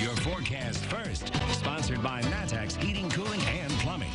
Your forecast first, sponsored by Natex Heating, Cooling, and Plumbing.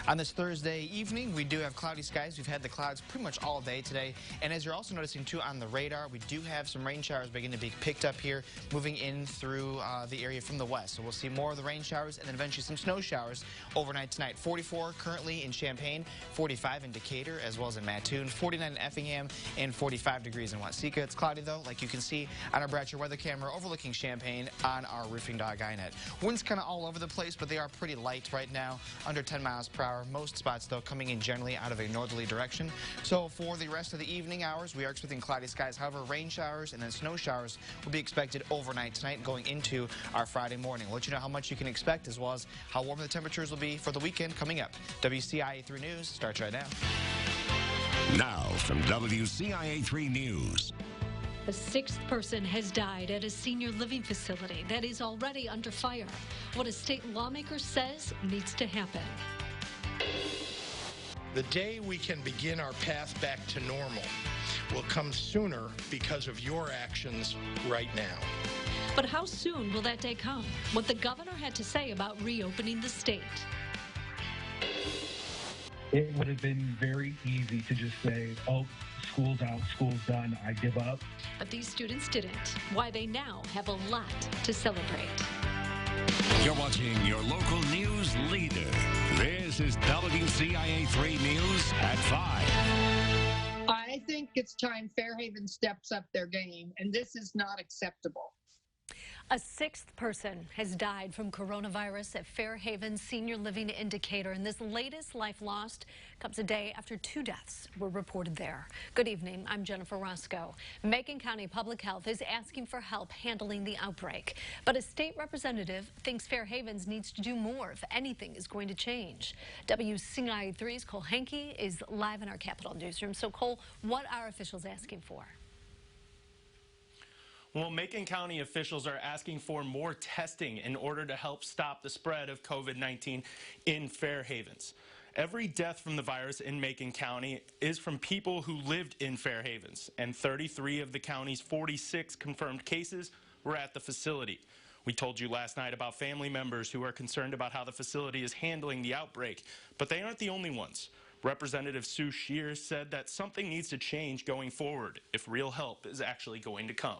On this Thursday evening, we do have cloudy skies. We've had the clouds pretty much all day today. And as you're also noticing, too, on the radar, we do have some rain showers beginning to be picked up here, moving in through the area from the west. So we'll see more of the rain showers and then eventually some snow showers overnight tonight. 44 currently in Champaign, 45 in Decatur, as well as in Mattoon, 49 in Effingham, and 45 degrees in Watsika. It's cloudy, though, like you can see on our Bratcher weather camera overlooking Champaign on our Roofing Dog iNet. Winds kind of all over the place, but they are pretty light right now, under 10 miles per hour. Most spots, though, coming in generally out of a northerly direction. So for the rest of the evening hours, we are expecting cloudy skies. However, rain showers and then snow showers will be expected overnight tonight going into our Friday morning. We'll let you know how much you can expect as well as how warm the temperatures will be for the weekend coming up. WCIA 3 News starts right now. Now from WCIA 3 News. A sixth person has died at a senior living facility that is already under fire. What a state lawmaker says needs to happen. The day we can begin our path back to normal will come sooner because of your actions right now. But how soon will that day come? What the governor had to say about reopening the state. It would have been very easy to just say, oh, school's out, school's done, I give up. But these students didn't. Why they now have a lot to celebrate. You're watching your local news leader. This is WCIA 3 News at 5. I think it's time Fairhaven steps up their game, and this is not acceptable. A sixth person has died from coronavirus at Fairhaven Senior Living in Decatur, and this latest life lost comes a day after 2 deaths were reported there. Good evening, I'm Jennifer Roscoe. Macon County Public Health is asking for help handling the outbreak, but a state representative thinks Fairhaven needs to do more if anything is going to change. WCIA 3's Cole Hankey is live in our Capitol newsroom. So Cole, what are officials asking for? Well, Macon County officials are asking for more testing in order to help stop the spread of COVID-19 in Fairhavens. Every death from the virus in Macon County is from people who lived in Fairhavens, and 33 of the county's 46 confirmed cases were at the facility. We told you last night about family members who are concerned about how the facility is handling the outbreak, but they aren't the only ones. Representative Sue Shear said that something needs to change going forward if real help is actually going to come.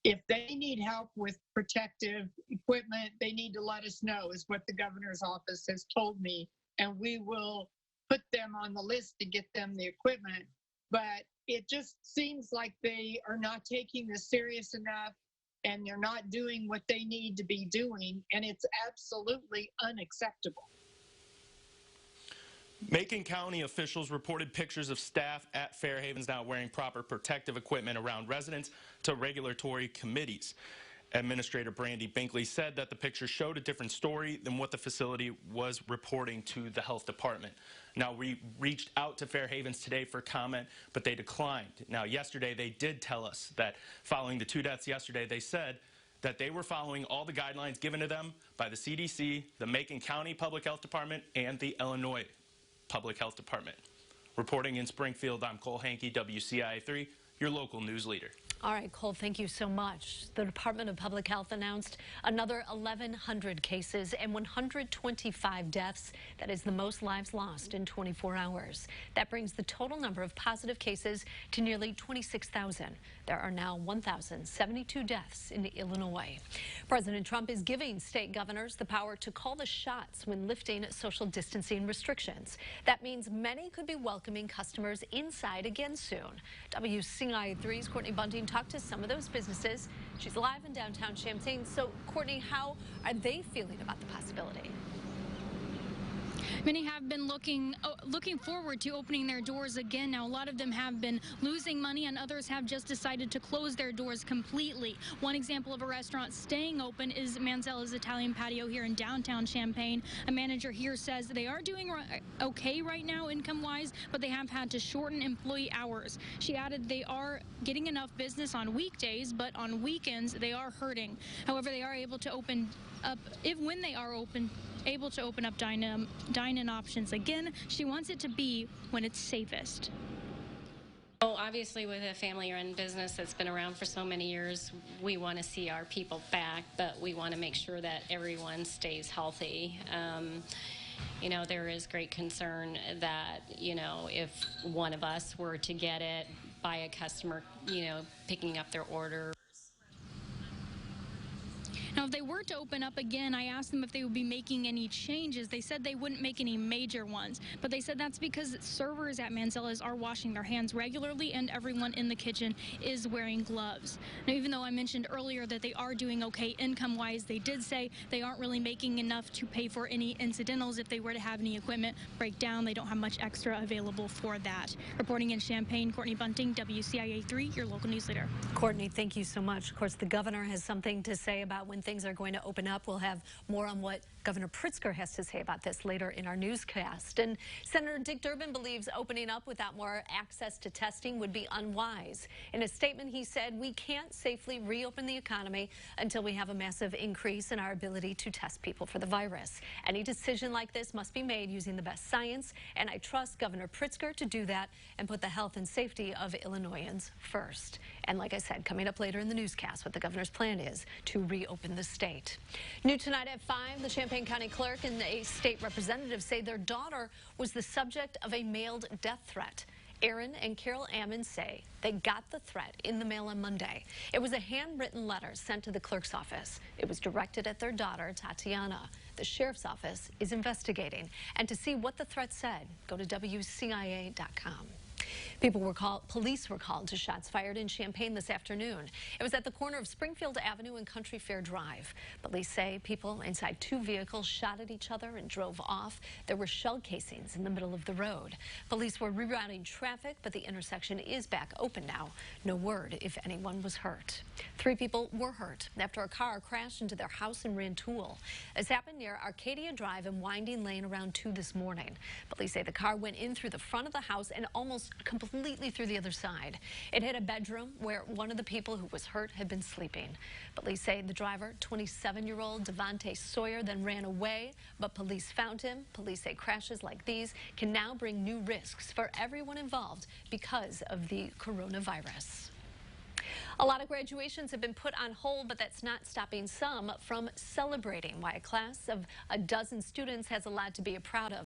If they need help with protective equipment, they need to let us know, is what the governor's office has told me, and we will put them on the list to get them the equipment. But it just seems like they are not taking this serious enough, and they're not doing what they need to be doing, and it's absolutely unacceptable. Macon County officials reported pictures of staff at Fairhavens now wearing proper protective equipment around residents to regulatory committees. Administrator Brandy Binkley said that the picture showed a different story than what the facility was reporting to the health department. Now, we reached out to Fairhavens today for comment, but they declined. Now, yesterday they did tell us that following the 2 deaths yesterday, they said that they were following all the guidelines given to them by the CDC, the Macon County Public Health Department, and the Illinois Public Health Department. Reporting in Springfield, I'm Cole Hankey, WCIA 3, your local news leader. All right, Cole, thank you so much. The Department of Public Health announced another 1,100 cases and 125 deaths. That is the most lives lost in 24 hours. That brings the total number of positive cases to nearly 26,000. There are now 1,072 deaths in Illinois. President Trump is giving state governors the power to call the shots when lifting social distancing restrictions. That means many could be welcoming customers inside again soon. WCIA 3's Courtney Bunting talked to some of those businesses. She's live in downtown Champaign. So, Courtney, how are they feeling about the possibility? Many have been looking forward to opening their doors again. Now, a lot of them have been losing money, and others have just decided to close their doors completely. One example of a restaurant staying open is Manzella's Italian Patio here in downtown Champaign. A manager here says they are doing okay right now income-wise, but they have had to shorten employee hours. She added they are getting enough business on weekdays, but on weekends they are hurting. However, they are able to open up, when they are able to open up dine-in options again. She wants it to be when it's safest. Oh, obviously, with a family-run business that's been around for so many years, we want to see our people back, but we want to make sure that everyone stays healthy. You know, there is great concern that, you know, if one of us were to get it by a customer, you know, picking up their order. Now, if they were to open up again, I asked them if they would be making any changes. They said they wouldn't make any major ones, but they said that's because servers at Manzella's are washing their hands regularly and everyone in the kitchen is wearing gloves. Now, even though I mentioned earlier that they are doing okay income-wise, they did say they aren't really making enough to pay for any incidentals if they were to have any equipment break down. They don't have much extra available for that. Reporting in Champaign, Courtney Bunting, WCIA 3, your local news leader. Courtney, thank you so much. Of course, the governor has something to say about when things are going to open up. We'll have more on what Governor Pritzker has to say about this later in our newscast. And Senator Dick Durbin believes opening up without more access to testing would be unwise. In a statement, he said, "We can't safely reopen the economy until we have a massive increase in our ability to test people for the virus. Any decision like this must be made using the best science, and I trust Governor Pritzker to do that and put the health and safety of Illinoisans first." And like I said, coming up later in the newscast, what the governor's plan is to reopen the state. New tonight at 5, the Champaign County Clerk and a state representative say their daughter was the subject of a mailed death threat. Aaron and Carol Ammon say they got the threat in the mail on Monday. It was a handwritten letter sent to the clerk's office. It was directed at their daughter, Tatiana. The sheriff's office is investigating. And to see what the threat said, go to WCIA.com. Police were called to shots fired in Champaign this afternoon. It was at the corner of Springfield Avenue and Country Fair Drive. Police say people inside 2 vehicles shot at each other and drove off. There were shell casings in the middle of the road. Police were rerouting traffic, but the intersection is back open now. No word if anyone was hurt. 3 people were hurt after a car crashed into their house in Rantoul. This happened near Arcadia Drive and Winding Lane around 2 this morning. Police say the car went in through the front of the house and almost completely through the other side. It hit a bedroom where one of the people who was hurt had been sleeping. Police say the driver, 27-year-old Devontae Sawyer, then ran away, but police found him. Police say crashes like these can now bring new risks for everyone involved because of the coronavirus. A lot of graduations have been put on hold, but that's not stopping some from celebrating. Why a class of a dozen students has a lot to be proud of.